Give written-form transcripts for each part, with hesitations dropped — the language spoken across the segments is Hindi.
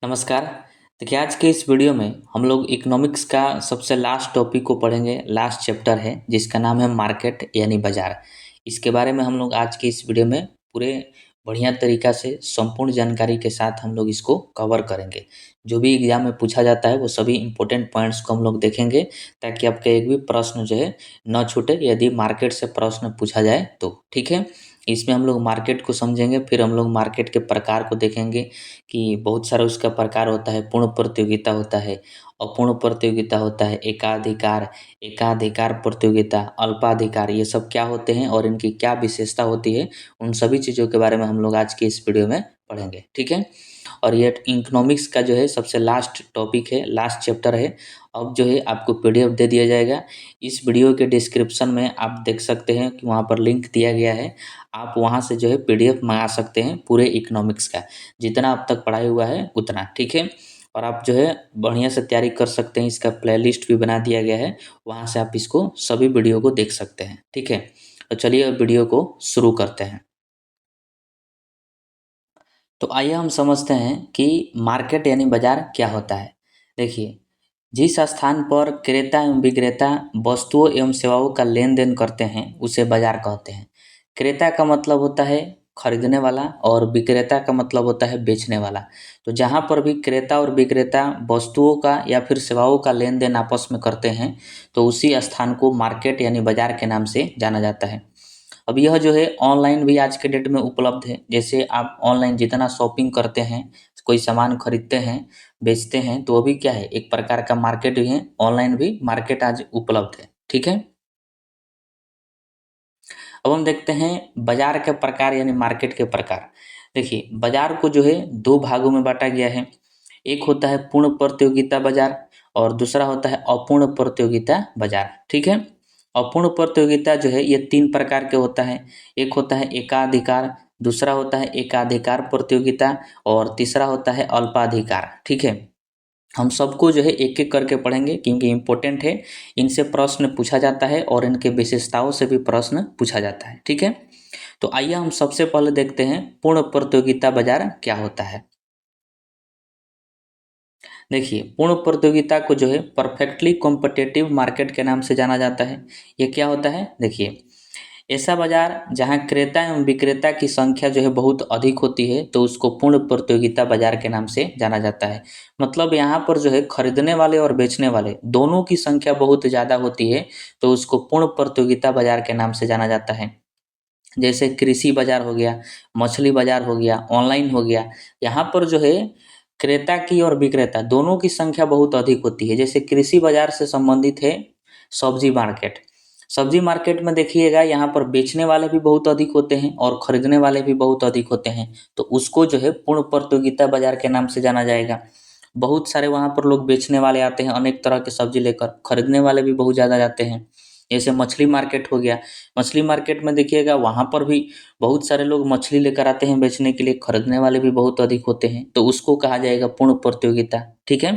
नमस्कार। देखिए, आज के इस वीडियो में हम लोग इकोनॉमिक्स का सबसे लास्ट टॉपिक को पढ़ेंगे। लास्ट चैप्टर है जिसका नाम है मार्केट यानी बाजार। इसके बारे में हम लोग आज की इस वीडियो में पूरे बढ़िया तरीका से संपूर्ण जानकारी के साथ हम लोग इसको कवर करेंगे। जो भी एग्जाम में पूछा जाता है वो सभी इंपॉर्टेंट पॉइंट्स को हम लोग देखेंगे, ताकि आपका एक भी प्रश्न जो है न छूटे यदि मार्केट से प्रश्न पूछा जाए तो। ठीक है, इसमें हम लोग मार्केट को समझेंगे, फिर हम लोग मार्केट के प्रकार को देखेंगे कि बहुत सारा उसका प्रकार होता है। पूर्ण प्रतियोगिता होता है, अपूर्ण प्रतियोगिता होता है, एकाधिकार, एकाधिकार प्रतियोगिता, अल्पाधिकार, ये सब क्या होते हैं और इनकी क्या विशेषता होती है, उन सभी चीज़ों के बारे में हम लोग आज की इस वीडियो में पढ़ेंगे। ठीक है, और ये इकोनॉमिक्स का जो है सबसे लास्ट टॉपिक है, लास्ट चैप्टर है। अब जो है आपको पीडीएफ दे दिया जाएगा। इस वीडियो के डिस्क्रिप्शन में आप देख सकते हैं कि वहाँ पर लिंक दिया गया है। आप वहाँ से जो है पीडीएफ मंगा सकते हैं पूरे इकोनॉमिक्स का, जितना अब तक पढ़ाई हुआ है उतना। ठीक है, और आप जो है बढ़िया से तैयारी कर सकते हैं। इसका प्लेलिस्ट भी बना दिया गया है, वहाँ से आप इसको सभी वीडियो को देख सकते हैं। ठीक है, तो चलिए अब वीडियो को शुरू करते हैं। तो आइए हम समझते हैं कि मार्केट यानी बाजार क्या होता है। देखिए, जिस स्थान पर क्रेता एवं विक्रेता वस्तुओं एवं सेवाओं का लेन देन करते हैं उसे बाजार कहते हैं। क्रेता का मतलब होता है खरीदने वाला और विक्रेता का मतलब होता है बेचने वाला। तो जहाँ पर भी क्रेता और विक्रेता वस्तुओं का या फिर सेवाओं का लेन देन आपस में करते हैं, तो उसी स्थान को मार्केट यानी बाजार के नाम से जाना जाता है। अब यह जो है ऑनलाइन भी आज के डेट में उपलब्ध है। जैसे आप ऑनलाइन जितना शॉपिंग करते हैं, कोई सामान खरीदते हैं, बेचते हैं, तो वो भी क्या है, एक प्रकार का मार्केट ही है। ऑनलाइन भी मार्केट आज उपलब्ध है। ठीक है, अब हम देखते हैं बाजार के प्रकार यानी मार्केट के प्रकार। देखिए, बाजार को जो है दो भागों में बांटा गया है। एक होता है पूर्ण प्रतियोगिता बाजार और दूसरा होता है अपूर्ण प्रतियोगिता बाजार। ठीक है, अपूर्ण प्रतियोगिता जो है ये तीन प्रकार के होता है। एक होता है एकाधिकार, दूसरा होता है एकाधिकार प्रतियोगिता और तीसरा होता है अल्पाधिकार। ठीक है, हम सबको जो है एक एक करके पढ़ेंगे क्योंकि इम्पोर्टेंट है। इनसे प्रश्न पूछा जाता है और इनके विशेषताओं से भी प्रश्न पूछा जाता है। ठीक है, तो आइए हम सबसे पहले देखते हैं पूर्ण प्रतियोगिता बाजार क्या होता है। देखिए, पूर्ण प्रतियोगिता को जो है परफेक्टली कॉम्पिटिटिव मार्केट के नाम से जाना जाता है। ये क्या होता है, देखिए, ऐसा बाजार जहां क्रेता एवं विक्रेता की संख्या जो है बहुत अधिक होती है, तो उसको पूर्ण प्रतियोगिता बाजार के नाम से जाना जाता है। मतलब यहाँ पर जो है खरीदने वाले और बेचने वाले दोनों की संख्या बहुत ज़्यादा होती है, तो उसको पूर्ण प्रतियोगिता बाजार के नाम से जाना जाता है। जैसे कृषि बाजार हो गया, मछली बाजार हो गया, ऑनलाइन हो गया। यहाँ पर जो है क्रेता की और विक्रेता दोनों की संख्या बहुत अधिक होती है। जैसे कृषि बाजार से संबंधित है सब्जी मार्केट। सब्जी मार्केट में देखिएगा, यहाँ पर बेचने वाले भी बहुत अधिक होते हैं और खरीदने वाले भी बहुत अधिक होते हैं, तो उसको जो है पूर्ण प्रतियोगिता बाजार के नाम से जाना जाएगा। बहुत सारे वहाँ पर लोग बेचने वाले आते हैं, अनेक तरह के सब्जी लेकर। खरीदने वाले भी बहुत ज़्यादा जाते हैं। जैसे मछली मार्केट हो गया, मछली मार्केट में देखिएगा वहाँ पर भी बहुत सारे लोग मछली लेकर आते हैं बेचने के लिए। खरीदने वाले भी बहुत अधिक होते हैं, तो उसको कहा जाएगा पूर्ण प्रतियोगिता। ठीक है,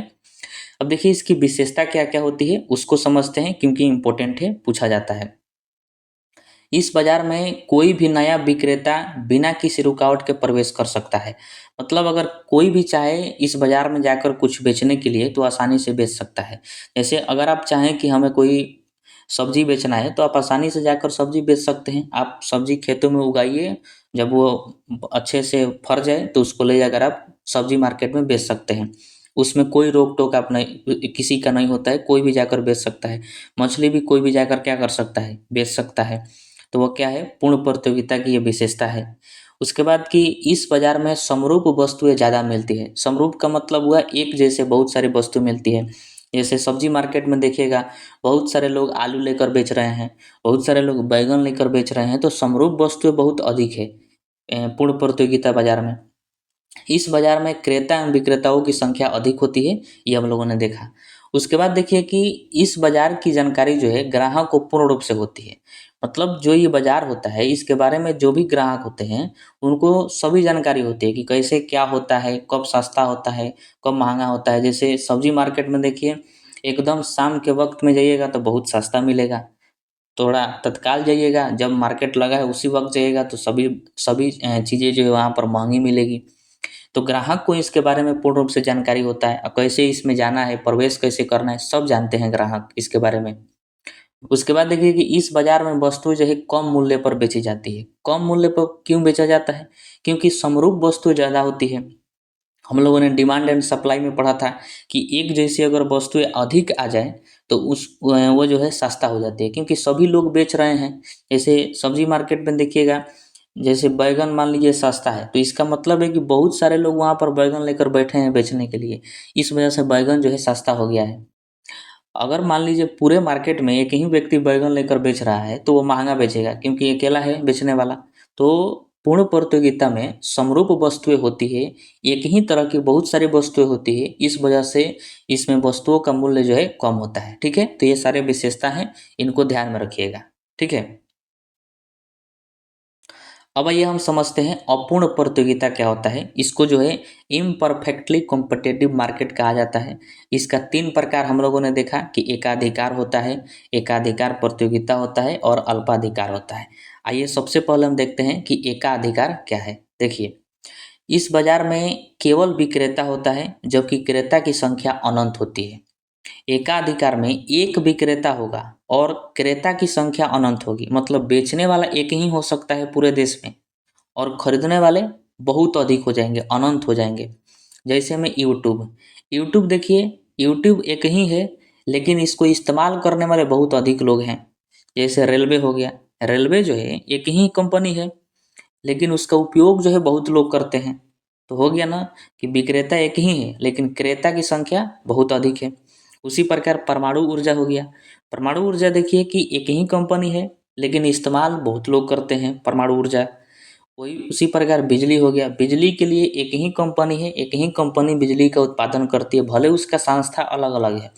अब देखिए इसकी विशेषता क्या क्या होती है उसको समझते हैं, क्योंकि इम्पोर्टेंट है, पूछा जाता है। इस बाजार में कोई भी नया विक्रेता बिना किसी रुकावट के प्रवेश कर सकता है। मतलब अगर कोई भी चाहे इस बाजार में जाकर कुछ बेचने के लिए, तो आसानी से बेच सकता है। जैसे अगर आप चाहें कि हमें कोई सब्जी बेचना है, तो आप आसानी से जाकर सब्जी बेच सकते हैं। आप सब्जी खेतों में उगाइए, जब वो अच्छे से फर जाए तो उसको ले जाकर आप सब्जी मार्केट में बेच सकते हैं। उसमें कोई रोक टोक आप नहीं, किसी का नहीं होता है, कोई भी जाकर बेच सकता है। मछली भी कोई भी जाकर क्या कर सकता है, बेच सकता है। तो वो क्या है, पूर्ण प्रतियोगिता की ये विशेषता है। उसके बाद कि इस बाजार में समरूप वस्तुएं ज़्यादा मिलती है। समरूप का मतलब हुआ एक जैसे बहुत सारी वस्तु मिलती है। जैसे सब्जी मार्केट में देखिएगा, बहुत सारे लोग आलू लेकर बेच रहे हैं, बहुत सारे लोग बैगन लेकर बेच रहे हैं, तो समरूप वस्तुएं बहुत अधिक है पूर्ण प्रतियोगिता बाजार में। इस बाजार में क्रेता एवं विक्रेताओं की संख्या अधिक होती है, ये हम लोगों ने देखा। उसके बाद देखिए कि इस बाजार की जानकारी जो है ग्राहक को पूर्ण रूप से होती है। मतलब जो ये बाजार होता है, इसके बारे में जो भी ग्राहक होते हैं उनको सभी जानकारी होती है कि कैसे क्या होता है, कब सस्ता होता है, कब महंगा होता है। जैसे सब्जी मार्केट में देखिए, एकदम शाम के वक्त में जाइएगा तो बहुत सस्ता मिलेगा। थोड़ा तत्काल जाइएगा, जब मार्केट लगा है उसी वक्त जाइएगा तो सभी सभी चीज़ें जो है वहाँ पर महंगी मिलेगी। तो ग्राहक को इसके बारे में पूर्ण रूप से जानकारी होता है और कैसे इसमें जाना है, प्रवेश कैसे करना है, सब जानते हैं ग्राहक इसके बारे में। उसके बाद देखिए कि इस बाजार में वस्तुएं जो है कम मूल्य पर बेची जाती है। कम मूल्य पर क्यों बेचा जाता है? क्योंकि समरूप वस्तुएं ज़्यादा होती है। हम लोगों ने डिमांड एंड सप्लाई में पढ़ा था कि एक जैसी अगर वस्तुएं अधिक आ जाए तो उस वो जो है सस्ता हो जाती है, क्योंकि सभी लोग बेच रहे हैं। जैसे सब्जी मार्केट में देखिएगा, जैसे बैगन मान लीजिए सस्ता है, तो इसका मतलब है कि बहुत सारे लोग वहाँ पर बैगन लेकर बैठे हैं बेचने के लिए। इस वजह से बैगन जो है सस्ता हो गया है। अगर मान लीजिए पूरे मार्केट में एक ही व्यक्ति बैगन लेकर बेच रहा है तो वो महंगा बेचेगा, क्योंकि अकेला है बेचने वाला। तो पूर्ण प्रतियोगिता में समरूप वस्तुएं होती है, एक ही तरह की बहुत सारी वस्तुएं होती है, इस वजह से इसमें वस्तुओं का मूल्य जो है कम होता है। ठीक है, तो ये सारे विशेषता हैं, इनको ध्यान में रखिएगा। ठीक है, अब आइए हम समझते हैं अपूर्ण प्रतियोगिता क्या होता है। इसको जो है इम्परफेक्टली कॉम्पिटिटिव मार्केट कहा जाता है। इसका 3 प्रकार हम लोगों ने देखा कि एकाधिकार होता है, एकाधिकार प्रतियोगिता होता है और अल्पाधिकार होता है। आइए सबसे पहले हम देखते हैं कि एकाधिकार क्या है। देखिए, इस बाजार में केवल विक्रेता होता है, जबकि क्रेता की संख्या अनंत होती है। एकाधिकार में एक विक्रेता होगा और क्रेता की संख्या अनंत होगी, मतलब बेचने वाला एक ही हो सकता है पूरे देश में और खरीदने वाले बहुत अधिक हो जाएंगे, अनंत हो जाएंगे। जैसे में यूट्यूब, यूट्यूब देखिए, यूट्यूब एक ही है लेकिन इसको इस्तेमाल करने वाले बहुत अधिक लोग हैं। जैसे रेलवे हो गया, रेलवे जो है एक ही कंपनी है लेकिन उसका उपयोग जो है बहुत लोग करते हैं। तो हो गया ना कि विक्रेता एक ही है लेकिन क्रेता की संख्या बहुत अधिक है। उसी प्रकार परमाणु ऊर्जा हो गया, परमाणु ऊर्जा देखिए कि एक ही कंपनी है लेकिन इस्तेमाल बहुत लोग करते हैं परमाणु ऊर्जा। वही उसी प्रकार बिजली हो गया, बिजली के लिए एक ही कंपनी है, एक ही कंपनी बिजली का उत्पादन करती है, भले उसका संस्था अलग अलग है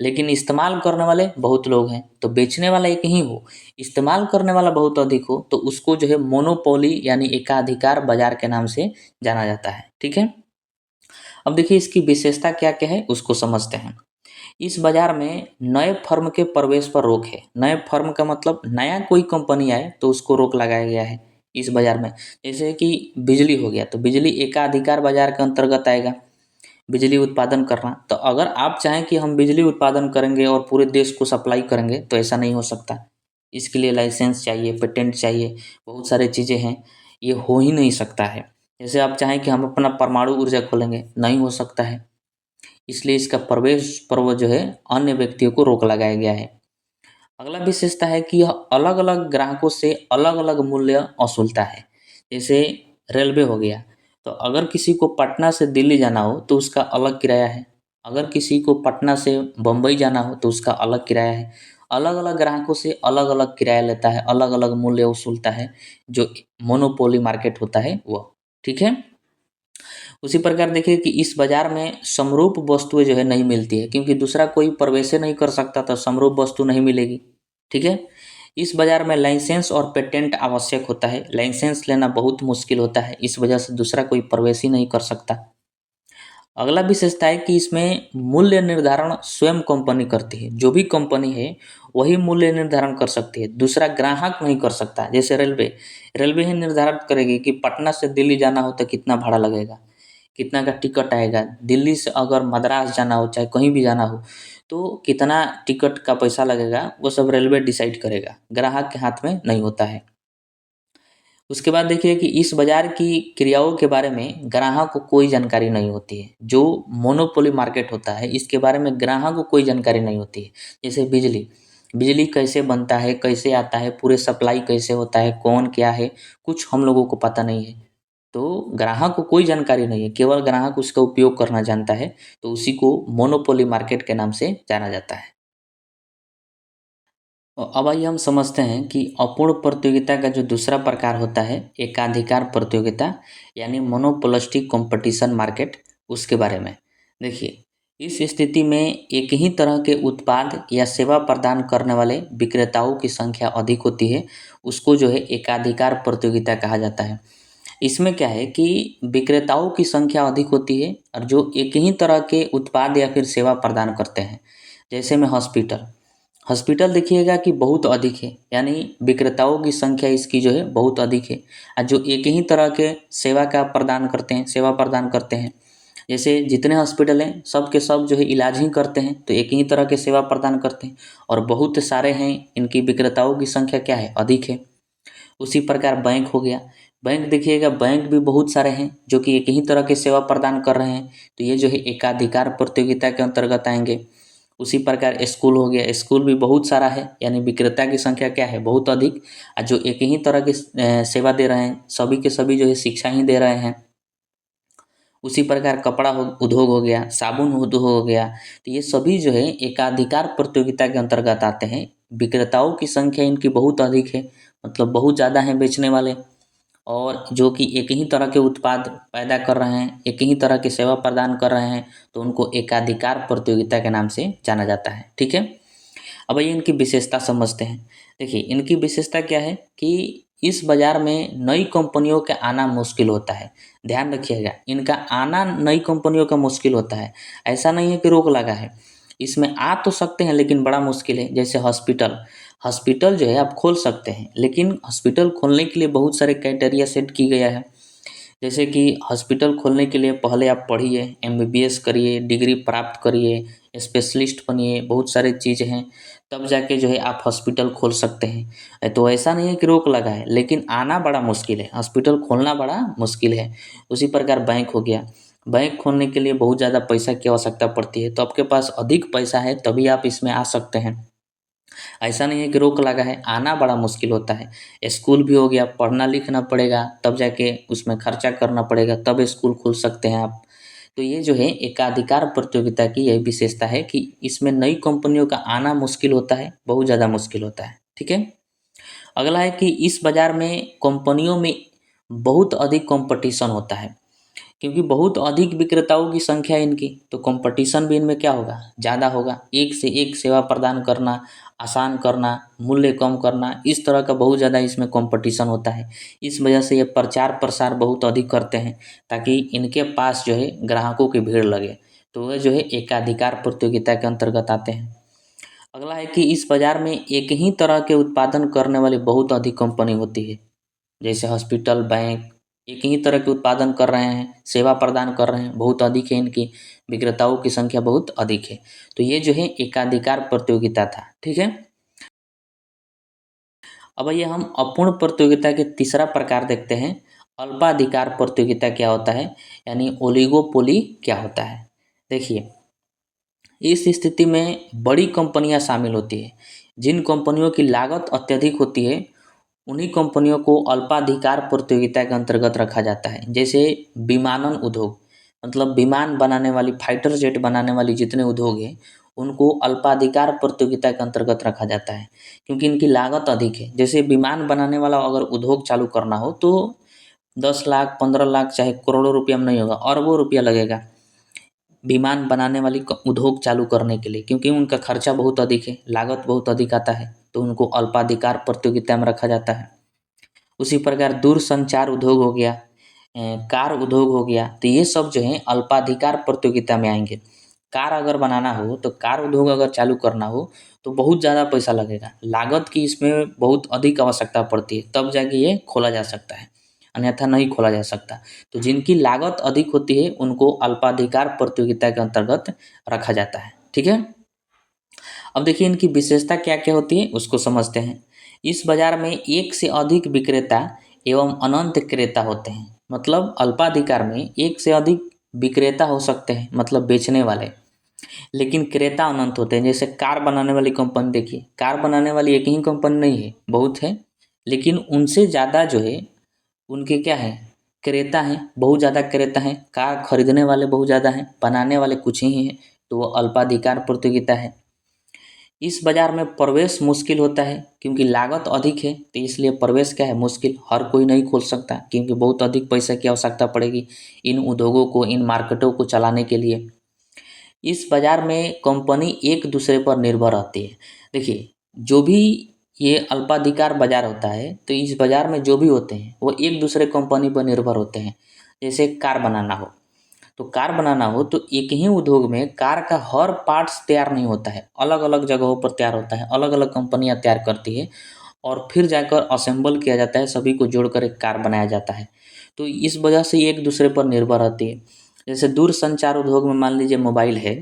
लेकिन इस्तेमाल करने वाले बहुत लोग हैं। तो बेचने वाला एक ही हो, इस्तेमाल करने वाला बहुत अधिक हो, तो उसको जो है मोनोपोली यानी एकाधिकार बाजार के नाम से जाना जाता है। ठीक है, अब देखिए इसकी विशेषता क्या क्या है उसको समझते हैं। इस बाजार में नए फर्म के प्रवेश पर रोक है। नए फर्म का मतलब नया कोई कंपनी आए तो उसको रोक लगाया गया है इस बाजार में। जैसे कि बिजली हो गया, तो बिजली एकाधिकार बाजार के अंतर्गत आएगा, बिजली उत्पादन करना। तो अगर आप चाहें कि हम बिजली उत्पादन करेंगे और पूरे देश को सप्लाई करेंगे तो ऐसा नहीं हो सकता। इसके लिए लाइसेंस चाहिए, पेटेंट चाहिए, बहुत सारी चीज़ें हैं, ये हो ही नहीं सकता है। जैसे आप चाहें कि हम अपना परमाणु ऊर्जा खोलेंगे, नहीं हो सकता है। इसलिए इसका प्रवेश पर वो जो है अन्य व्यक्तियों को रोक लगाया गया है। अगला विशेषता है कि यह अलग अलग ग्राहकों से अलग अलग मूल्य वसूलता है। जैसे रेलवे हो गया, तो अगर किसी को पटना से दिल्ली जाना हो तो उसका अलग किराया है, अगर किसी को पटना से बम्बई जाना हो तो उसका अलग किराया है। अलग अलग ग्राहकों से अलग अलग किराया लेता है, अलग अलग मूल्य वसूलता है, जो मोनोपोली मार्केट होता है वो। ठीक है, उसी प्रकार देखिए कि इस बाजार में समरूप वस्तुएं जो है नहीं मिलती है, क्योंकि दूसरा कोई प्रवेश नहीं कर सकता, तो समरूप वस्तु नहीं मिलेगी। ठीक है, इस बाजार में लाइसेंस और पेटेंट आवश्यक होता है, लाइसेंस लेना बहुत मुश्किल होता है, इस वजह से दूसरा कोई प्रवेश ही नहीं कर सकता। अगला विशेषता है कि इसमें मूल्य निर्धारण स्वयं कंपनी करती है, जो भी कंपनी है वही मूल्य निर्धारण कर सकती है, दूसरा ग्राहक नहीं कर सकता। जैसे रेलवे, रेलवे ही निर्धारित करेगी कि पटना से दिल्ली जाना हो तो कितना भाड़ा लगेगा, कितना का टिकट आएगा। दिल्ली से अगर मद्रास जाना हो, चाहे कहीं भी जाना हो, तो कितना टिकट का पैसा लगेगा, वो सब रेलवे डिसाइड करेगा, ग्राहक के हाथ में नहीं होता है। उसके बाद देखिए कि इस बाजार की क्रियाओं के बारे में ग्राहक को कोई जानकारी नहीं होती है। जो मोनोपोली मार्केट होता है इसके बारे में ग्राहक को कोई जानकारी नहीं होती है। जैसे बिजली, बिजली कैसे बनता है, कैसे आता है, पूरे सप्लाई कैसे होता है, कौन क्या है, कुछ हम लोगों को पता नहीं है। तो ग्राहक को कोई जानकारी नहीं है, केवल ग्राहक उसका उपयोग करना जानता है, तो उसी को मोनोपोली मार्केट के नाम से जाना जाता है। अब आइए हम समझते हैं कि अपूर्ण प्रतियोगिता का जो दूसरा प्रकार होता है एकाधिकार प्रतियोगिता यानी मोनोपोलिस्टिक कंपटीशन मार्केट, उसके बारे में देखिए। इस स्थिति में एक ही तरह के उत्पाद या सेवा प्रदान करने वाले विक्रेताओं की संख्या अधिक होती है, उसको जो है एकाधिकार प्रतियोगिता कहा जाता है। इसमें क्या है कि विक्रेताओं की संख्या अधिक होती है और जो एक ही तरह के उत्पाद या फिर सेवा प्रदान करते हैं। जैसे में हॉस्पिटल, हॉस्पिटल देखिएगा कि बहुत अधिक है, यानी विक्रेताओं की संख्या इसकी जो है बहुत अधिक है, जो एक ही तरह के सेवा प्रदान करते हैं। जैसे जितने हॉस्पिटल हैं सब के सब जो है इलाज ही करते हैं, तो एक ही तरह के सेवा प्रदान करते हैं, और बहुत सारे हैं, इनकी विक्रेताओं की संख्या क्या है, अधिक है। उसी प्रकार बैंक हो गया, बैंक देखिएगा बैंक भी बहुत सारे हैं जो कि एक ही तरह के सेवा प्रदान कर रहे हैं, तो ये जो है एकाधिकार प्रतियोगिता के अंतर्गत आएंगे। उसी प्रकार स्कूल हो गया, स्कूल भी बहुत सारा है, यानी विक्रेता की संख्या क्या है, बहुत अधिक, जो एक ही तरह की सेवा दे रहे हैं, सभी के सभी जो है शिक्षा ही दे रहे हैं। उसी प्रकार उद्योग हो गया, साबुन उद्योग हो गया, तो ये सभी जो है एकाधिकार प्रतियोगिता के अंतर्गत आते हैं। विक्रेताओं की संख्या इनकी बहुत अधिक है, मतलब बहुत ज़्यादा हैं बेचने वाले, और जो कि एक ही तरह के उत्पाद पैदा कर रहे हैं, एक ही तरह की सेवा प्रदान कर रहे हैं, तो उनको एकाधिकार प्रतियोगिता के नाम से जाना जाता है। ठीक है, अब ये इनकी विशेषता समझते हैं। देखिए इनकी विशेषता क्या है कि इस बाजार में नई कंपनियों का आना मुश्किल होता है। ध्यान रखिएगा, इनका आना नई कंपनियों का मुश्किल होता है, ऐसा नहीं है कि रोक लगा है। इसमें आ तो सकते हैं लेकिन बड़ा मुश्किल है। जैसे हॉस्पिटल, हॉस्पिटल जो है आप खोल सकते हैं, लेकिन हॉस्पिटल खोलने के लिए बहुत सारे क्राइटेरिया सेट की गया है। जैसे कि हॉस्पिटल खोलने के लिए पहले आप पढ़िए, एमबीबीएस करिए, डिग्री प्राप्त करिए, स्पेशलिस्ट बनिए, बहुत सारी चीज़ें हैं, तब जाके जो है आप हॉस्पिटल खोल सकते हैं। तो ऐसा नहीं है कि रोक लगा है, लेकिन आना बड़ा मुश्किल है, हॉस्पिटल खोलना बड़ा मुश्किल है। उसी प्रकार बैंक हो गया, बैंक खोलने के लिए बहुत ज़्यादा पैसा की आवश्यकता पड़ती है, तो आपके पास अधिक पैसा है तभी आप इसमें आ सकते हैं। ऐसा नहीं है कि रोक लगा है, आना बड़ा मुश्किल होता है। स्कूल भी हो गया, पढ़ना लिखना पड़ेगा, तब जाके उसमें खर्चा करना पड़ेगा, तब स्कूल खोल सकते हैं आप। तो ये जो है एकाधिकार प्रतियोगिता की यही विशेषता है कि इसमें नई कंपनियों का आना मुश्किल होता है, बहुत ज़्यादा मुश्किल होता है। ठीक है, अगला है कि इस बाजार में कंपनियों में बहुत अधिक कंपटीशन होता है, क्योंकि बहुत अधिक विक्रेताओं की संख्या है इनकी, तो कंपटीशन भी इनमें क्या होगा, ज़्यादा होगा। एक से एक सेवा प्रदान करना, आसान करना, मूल्य कम करना, इस तरह का बहुत ज़्यादा इसमें कंपटीशन होता है। इस वजह से ये प्रचार प्रसार बहुत अधिक करते हैं, ताकि इनके पास जो है ग्राहकों की भीड़ लगे, तो वह जो है एकाधिकार प्रतियोगिता के अंतर्गत आते हैं। अगला है कि इस बाजार में एक ही तरह के उत्पादन करने वाली बहुत अधिक कंपनी होती है। जैसे हॉस्पिटल, बैंक एक ही तरह के उत्पादन कर रहे हैं, सेवा प्रदान कर रहे हैं, बहुत अधिक है, इनकी विक्रेताओं की संख्या बहुत अधिक है। तो ये जो है एकाधिकार प्रतियोगिता था। ठीक है, अब ये हम अपूर्ण प्रतियोगिता के तीसरा प्रकार देखते हैं, अल्पाधिकार प्रतियोगिता क्या होता है, यानी ओलिगोपोली क्या होता है। देखिए इस स्थिति में बड़ी कंपनियां शामिल होती है, जिन कंपनियों की लागत अत्यधिक होती है उन्हीं कंपनियों को अल्पाधिकार प्रतियोगिता के अंतर्गत रखा जाता है। जैसे विमानन उद्योग, मतलब विमान बनाने वाली, फाइटर जेट बनाने वाली जितने उद्योग हैं उनको अल्पाधिकार प्रतियोगिता के अंतर्गत रखा जाता है, क्योंकि इनकी लागत अधिक है। जैसे विमान बनाने वाला अगर उद्योग चालू करना हो तो 10 लाख 15 लाख चाहे करोड़ों रुपया में नहीं होगा, अरबों रुपया लगेगा विमान बनाने वाली उद्योग चालू करने के लिए, क्योंकि उनका खर्चा बहुत अधिक है, लागत बहुत अधिक आता है, तो उनको अल्पाधिकार प्रतियोगिता में रखा जाता है। उसी प्रकार दूरसंचार उद्योग हो गया, कार उद्योग हो गया, तो ये सब जो है अल्पाधिकार प्रतियोगिता में आएंगे। कार अगर बनाना हो, तो कार उद्योग अगर चालू करना हो तो बहुत ज़्यादा पैसा लगेगा, लागत की इसमें बहुत अधिक आवश्यकता पड़ती है, तब जाके ये खोला जा सकता है, अन्यथा नहीं खोला जा सकता। तो जिनकी लागत अधिक होती है उनको अल्पाधिकार प्रतियोगिता के अंतर्गत रखा जाता है। ठीक है, अब देखिए इनकी विशेषता क्या क्या होती है उसको समझते हैं। इस बाजार में एक से अधिक विक्रेता एवं अनंत क्रेता होते हैं, मतलब अल्पाधिकार में एक से अधिक विक्रेता हो सकते हैं, मतलब बेचने वाले, लेकिन क्रेता अनंत होते हैं। जैसे कार बनाने वाली कंपनी देखिए, कार बनाने वाली एक ही कंपनी नहीं है, बहुत है, लेकिन उनसे ज़्यादा जो है उनके क्या है, क्रेता हैं, बहुत ज़्यादा क्रेता हैं, कार खरीदने वाले बहुत ज़्यादा हैं, बनाने वाले कुछ ही हैं, तो वो अल्पाधिकार प्रतियोगिता है। इस बाजार में प्रवेश मुश्किल होता है, क्योंकि लागत अधिक है, तो इसलिए प्रवेश क्या है, मुश्किल, हर कोई नहीं खोल सकता, क्योंकि बहुत अधिक पैसे की आवश्यकता पड़ेगी इन उद्योगों को, इन मार्केटों को चलाने के लिए। इस बाजार में कंपनी एक दूसरे पर निर्भर रहती है। देखिए जो भी ये अल्पाधिकार बाजार होता है, तो इस बाजार में जो भी होते हैं वो एक दूसरे कंपनी पर निर्भर होते हैं। जैसे कार बनाना हो तो कार बनाना हो तो एक ही उद्योग में कार का हर पार्ट्स तैयार नहीं होता है, अलग अलग जगहों पर तैयार होता है, अलग अलग कंपनियां तैयार करती है और फिर जाकर असेंबल किया जाता है, सभी को जोड़कर एक कार बनाया जाता है। तो इस वजह से ये एक दूसरे पर निर्भर रहती है। जैसे दूर संचार उद्योग में मान लीजिए मोबाइल है,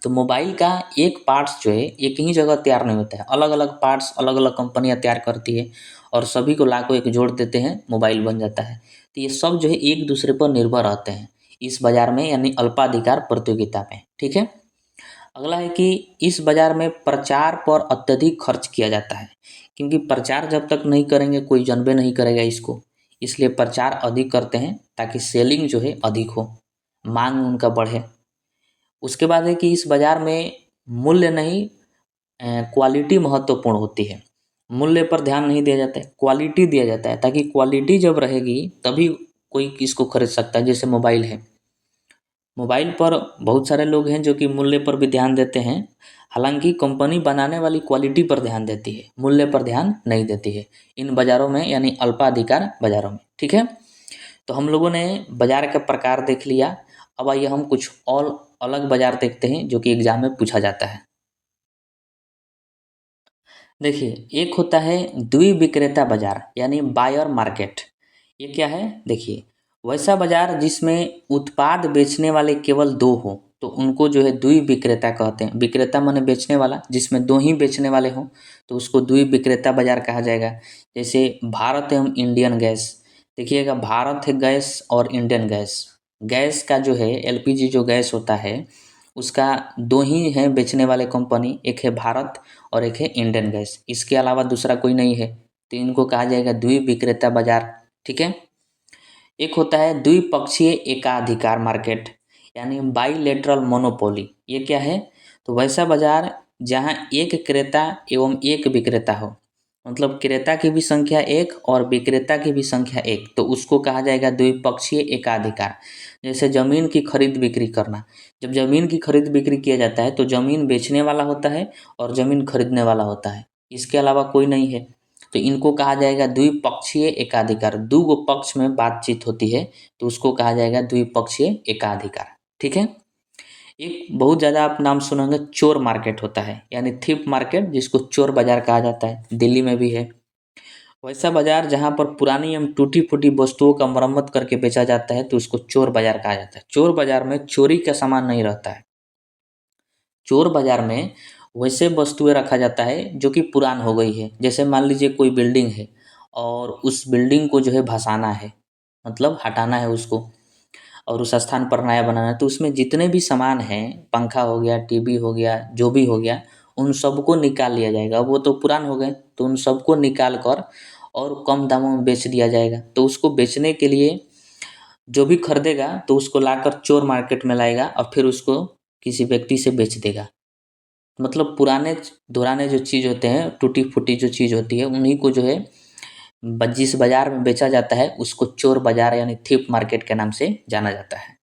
तो मोबाइल का एक पार्ट्स जो है एक ही जगह तैयार नहीं होता है, अलग अलग पार्ट्स अलग अलग कंपनियां तैयार करती है और सभी को ला को एक जोड़ देते हैं, मोबाइल बन जाता है। तो ये सब जो है एक दूसरे पर निर्भर रहते हैं इस बाजार में, यानी अल्पाधिकार प्रतियोगिता में। ठीक है। अगला है कि इस बाजार में प्रचार पर अत्यधिक खर्च किया जाता है, क्योंकि प्रचार जब तक नहीं करेंगे कोई जानबे नहीं करेगा इसको, इसलिए प्रचार अधिक करते हैं ताकि सेलिंग जो है अधिक हो, मांग उनका बढ़े। उसके बाद है कि इस बाजार में मूल्य नहीं, क्वालिटी महत्वपूर्ण होती है। मूल्य पर ध्यान नहीं दिया जाता है, क्वालिटी दिया जाता है, ताकि क्वालिटी जब रहेगी तभी कोई इसको खरीद सकता है। जैसे मोबाइल है, मोबाइल पर बहुत सारे लोग हैं जो कि मूल्य पर भी ध्यान देते हैं, हालांकि कंपनी बनाने वाली क्वालिटी पर ध्यान देती है, मूल्य पर ध्यान नहीं देती है इन बाज़ारों में, यानी अल्पाधिकार बाज़ारों में। ठीक है। तो हम लोगों ने बाज़ार का प्रकार देख लिया। अब आइए हम कुछ और अलग बाज़ार देखते हैं जो कि एग्जाम में पूछा जाता है। देखिए, एक होता है द्विविक्रेता बाजार, यानी बायर मार्केट। ये क्या है? देखिए, वैसा बाजार जिसमें उत्पाद बेचने वाले केवल दो हों, तो उनको जो है द्विविक्रेता कहते हैं। विक्रेता माने बेचने वाला, जिसमें दो ही बेचने वाले हों तो उसको द्विविक्रेता बाजार कहा जाएगा। जैसे भारत एवं इंडियन गैस। देखिएगा, भारत है गैस और इंडियन गैस। गैस का जो है एलपीजी जो गैस होता है उसका दो ही हैं बेचने वाले कंपनी, एक है भारत और एक है इंडियन गैस, इसके अलावा दूसरा कोई नहीं है, तो इनको कहा जाएगा द्विविक्रेता बाजार। ठीक है। एक होता है द्विपक्षीय एकाधिकार मार्केट, यानी बाईलेटरल मोनोपोली। ये क्या है? तो वैसा बाजार जहां एक क्रेता एवं एक विक्रेता हो, मतलब क्रेता की भी संख्या एक और विक्रेता की भी संख्या एक, तो उसको कहा जाएगा द्विपक्षीय एकाधिकार। जैसे जमीन की खरीद बिक्री करना, जब जमीन की खरीद बिक्री किया जाता है तो जमीन बेचने वाला होता है और जमीन खरीदने वाला होता है, इसके अलावा कोई नहीं है, तो इनको कहा जाएगा द्विपक्षीय एकाधिकार। दो गो पक्ष में बातचीत होती है तो उसको कहा जाएगा द्विपक्षीय एकाधिकार। ठीक है। एक बहुत ज़्यादा आप नाम सुनेंगे, चोर मार्केट होता है, यानी थिप मार्केट, जिसको चोर बाजार कहा जाता है, दिल्ली में भी है। वैसा बाजार जहाँ पर पुरानी एवं टूटी फूटी वस्तुओं का मरम्मत करके बेचा जाता है तो उसको चोर बाजार कहा जाता है। चोर बाजार में चोरी का सामान नहीं रहता है। चोर बाजार में वैसे वस्तुएं रखा जाता है जो कि पुरान हो गई है। जैसे मान लीजिए कोई बिल्डिंग है और उस बिल्डिंग को जो है भसाना है, मतलब हटाना है उसको और उस स्थान पर नया बनाना है, तो उसमें जितने भी सामान हैं, पंखा हो गया, टीवी हो गया, जो भी हो गया, उन सबको निकाल लिया जाएगा। अब वो तो पुरान हो गए, तो उन सबको निकाल कर और कम दामों में बेच दिया जाएगा। तो उसको बेचने के लिए जो भी खरीदेगा तो उसको लाकर चोर मार्केट में लाएगा और फिर उसको किसी व्यक्ति से बेच देगा। मतलब पुराने दुराने जो चीज़ होते हैं, टूटी फूटी जो चीज़ होती है, उन्हीं को जो है जिस बाजार में बेचा जाता है उसको चोर बाजार यानी थीफ मार्केट के नाम से जाना जाता है।